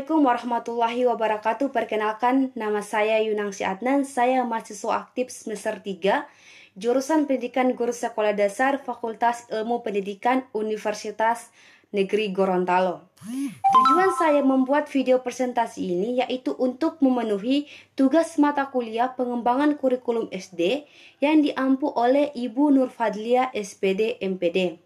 Assalamualaikum warahmatullahi wabarakatuh. Perkenalkan, nama saya Yunangsi Adnan. Saya mahasiswa aktif semester 3, jurusan Pendidikan Guru Sekolah Dasar, Fakultas Ilmu Pendidikan Universitas Negeri Gorontalo. Tujuan saya membuat video presentasi ini yaitu untuk memenuhi tugas mata kuliah pengembangan kurikulum SD yang diampu oleh Ibu Nur Fadlia SPD MPD.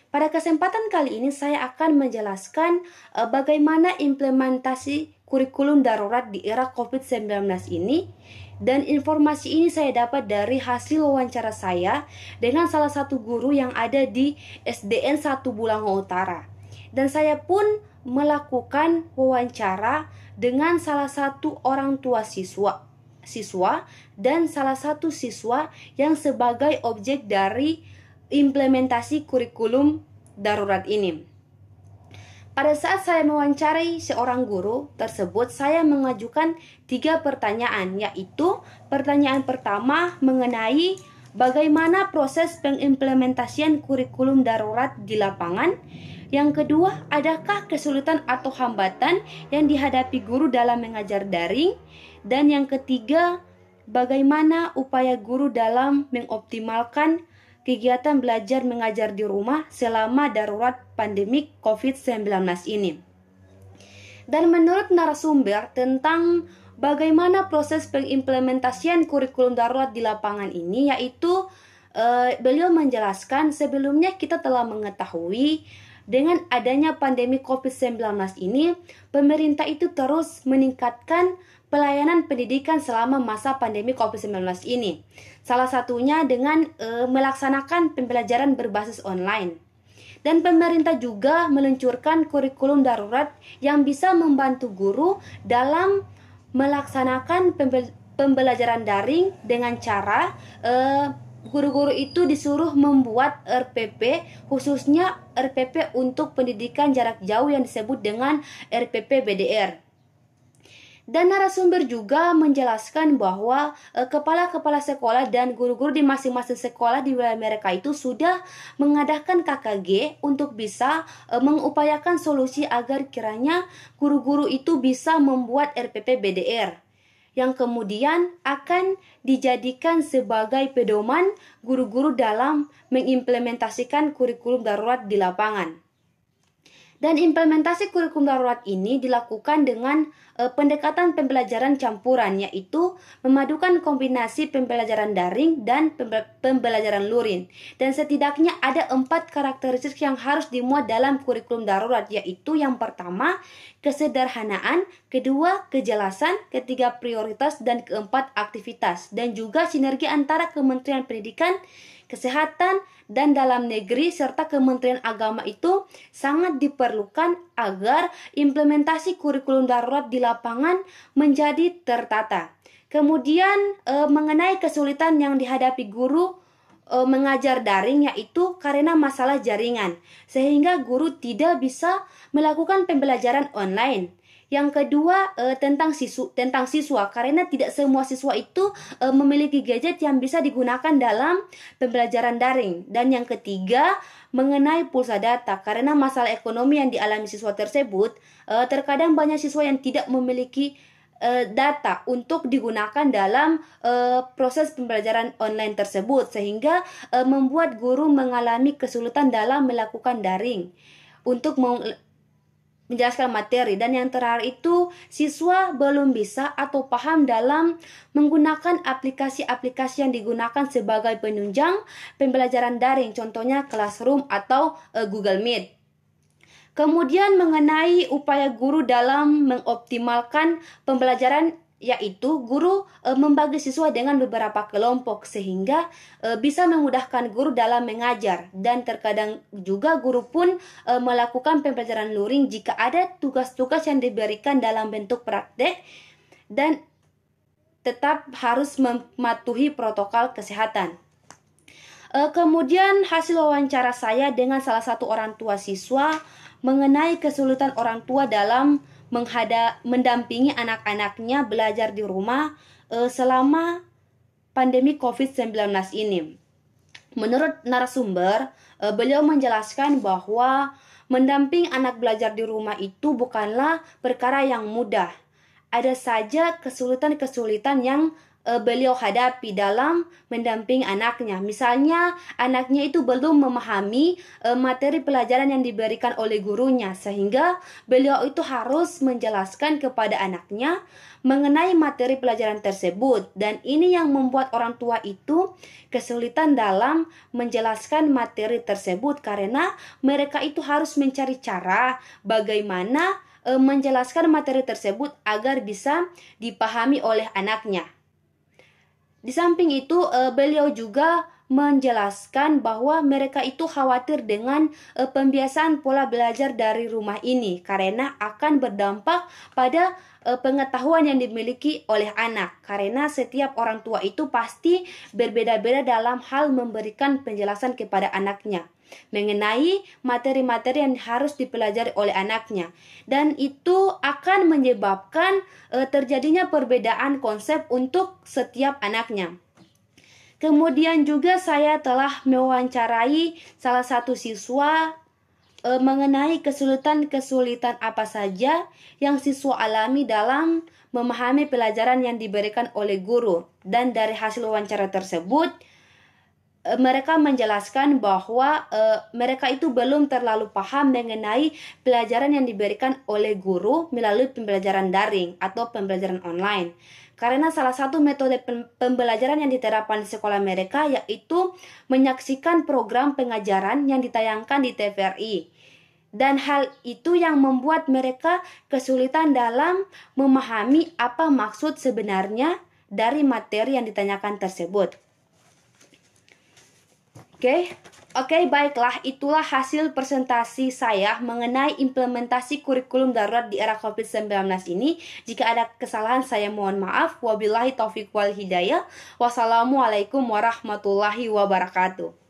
Pada kesempatan kali ini saya akan menjelaskan bagaimana implementasi kurikulum darurat di era COVID-19 ini, dan informasi ini saya dapat dari hasil wawancara saya dengan salah satu guru yang ada di SDN 1 Bulango Utara. Dan saya pun melakukan wawancara dengan salah satu orang tua siswa dan salah satu siswa yang sebagai objek dari implementasi kurikulum darurat ini. Pada saat saya mewawancarai seorang guru tersebut, saya mengajukan 3 pertanyaan, yaitu pertanyaan pertama mengenai bagaimana proses pengimplementasian kurikulum darurat di lapangan. Yang kedua, adakah kesulitan atau hambatan yang dihadapi guru dalam mengajar daring? Dan yang ketiga, bagaimana upaya guru dalam mengoptimalkan kegiatan belajar mengajar di rumah selama darurat pandemi COVID-19 ini. Dan menurut narasumber tentang bagaimana proses pengimplementasian kurikulum darurat di lapangan ini, yaitu beliau menjelaskan sebelumnya kita telah mengetahui dengan adanya pandemi COVID-19 ini, pemerintah itu terus meningkatkan pelayanan pendidikan selama masa pandemi COVID-19 ini. Salah satunya dengan melaksanakan pembelajaran berbasis online. Dan pemerintah juga meluncurkan kurikulum darurat yang bisa membantu guru dalam melaksanakan pembelajaran daring dengan cara guru-guru itu disuruh membuat RPP, khususnya RPP untuk pendidikan jarak jauh yang disebut dengan RPP BDR. Dan narasumber juga menjelaskan bahwa kepala-kepala sekolah dan guru-guru di masing-masing sekolah di wilayah mereka itu sudah mengadakan KKG untuk bisa mengupayakan solusi agar kiranya guru-guru itu bisa membuat RPP BDR, yang kemudian akan dijadikan sebagai pedoman guru-guru dalam mengimplementasikan kurikulum darurat di lapangan. Dan implementasi kurikulum darurat ini dilakukan dengan pendekatan pembelajaran campuran, yaitu memadukan kombinasi pembelajaran daring dan pembelajaran luring. Dan setidaknya ada 4 karakteristik yang harus dimuat dalam kurikulum darurat, yaitu yang pertama, kesederhanaan, kedua, kejelasan, ketiga, prioritas, dan keempat, aktivitas. Dan juga sinergi antara Kementerian Pendidikan, Kesehatan, dan Dalam Negeri serta Kementerian Agama itu sangat diperlukan agar implementasi kurikulum darurat di lapangan menjadi tertata. Kemudian mengenai kesulitan yang dihadapi guru mengajar daring, yaitu karena masalah jaringan, sehingga guru tidak bisa melakukan pembelajaran online. Yang kedua tentang siswa, karena tidak semua siswa itu memiliki gadget yang bisa digunakan dalam pembelajaran daring. Dan yang ketiga mengenai pulsa data, karena masalah ekonomi yang dialami siswa tersebut, terkadang banyak siswa yang tidak memiliki data untuk digunakan dalam proses pembelajaran online tersebut, sehingga membuat guru mengalami kesulitan dalam melakukan daring untuk menjelaskan materi. Dan yang terakhir itu siswa belum bisa atau paham dalam menggunakan aplikasi-aplikasi yang digunakan sebagai penunjang pembelajaran daring, contohnya Classroom atau Google Meet. Kemudian mengenai upaya guru dalam mengoptimalkan pembelajaran, yaitu guru membagi siswa dengan beberapa kelompok sehingga bisa memudahkan guru dalam mengajar. Dan terkadang juga guru pun melakukan pembelajaran luring jika ada tugas-tugas yang diberikan dalam bentuk praktek dan tetap harus mematuhi protokol kesehatan. Kemudian hasil wawancara saya dengan salah satu orang tua siswa mengenai kesulitan orang tua dalam mendampingi anak-anaknya belajar di rumah selama pandemi COVID-19 ini. Menurut narasumber, beliau menjelaskan bahwa Mendamping anak belajar di rumah itu bukanlah perkara yang mudah. Ada saja kesulitan-kesulitan yang beliau hadapi dalam mendamping anaknya. Misalnya, anaknya itu belum memahami materi pelajaran yang diberikan oleh gurunya, sehingga beliau itu harus menjelaskan kepada anaknya mengenai materi pelajaran tersebut. Dan ini yang membuat orang tua itu kesulitan dalam menjelaskan materi tersebut, karena mereka itu harus mencari cara bagaimana menjelaskan materi tersebut agar bisa dipahami oleh anaknya. Di samping itu, beliau juga menjelaskan bahwa mereka itu khawatir dengan pembiasaan pola belajar dari rumah ini, karena akan berdampak pada pengetahuan yang dimiliki oleh anak. Karena setiap orang tua itu pasti berbeda-beda dalam hal memberikan penjelasan kepada anaknya mengenai materi-materi yang harus dipelajari oleh anaknya, dan itu akan menyebabkan terjadinya perbedaan konsep untuk setiap anaknya. Kemudian juga saya telah mewawancarai salah satu siswa mengenai kesulitan-kesulitan apa saja yang siswa alami dalam memahami pelajaran yang diberikan oleh guru, dan dari hasil wawancara tersebut mereka menjelaskan bahwa mereka itu belum terlalu paham mengenai pelajaran yang diberikan oleh guru melalui pembelajaran daring atau pembelajaran online. Karena salah satu metode pembelajaran yang diterapkan di sekolah mereka yaitu menyaksikan program pengajaran yang ditayangkan di TVRI. Dan hal itu yang membuat mereka kesulitan dalam memahami apa maksud sebenarnya dari materi yang ditanyakan tersebut. Oke, baiklah, itulah hasil presentasi saya mengenai implementasi kurikulum darurat di era COVID-19 ini. Jika ada kesalahan saya mohon maaf. Wabillahi taufiq wal hidayah. Wassalamualaikum warahmatullahi wabarakatuh.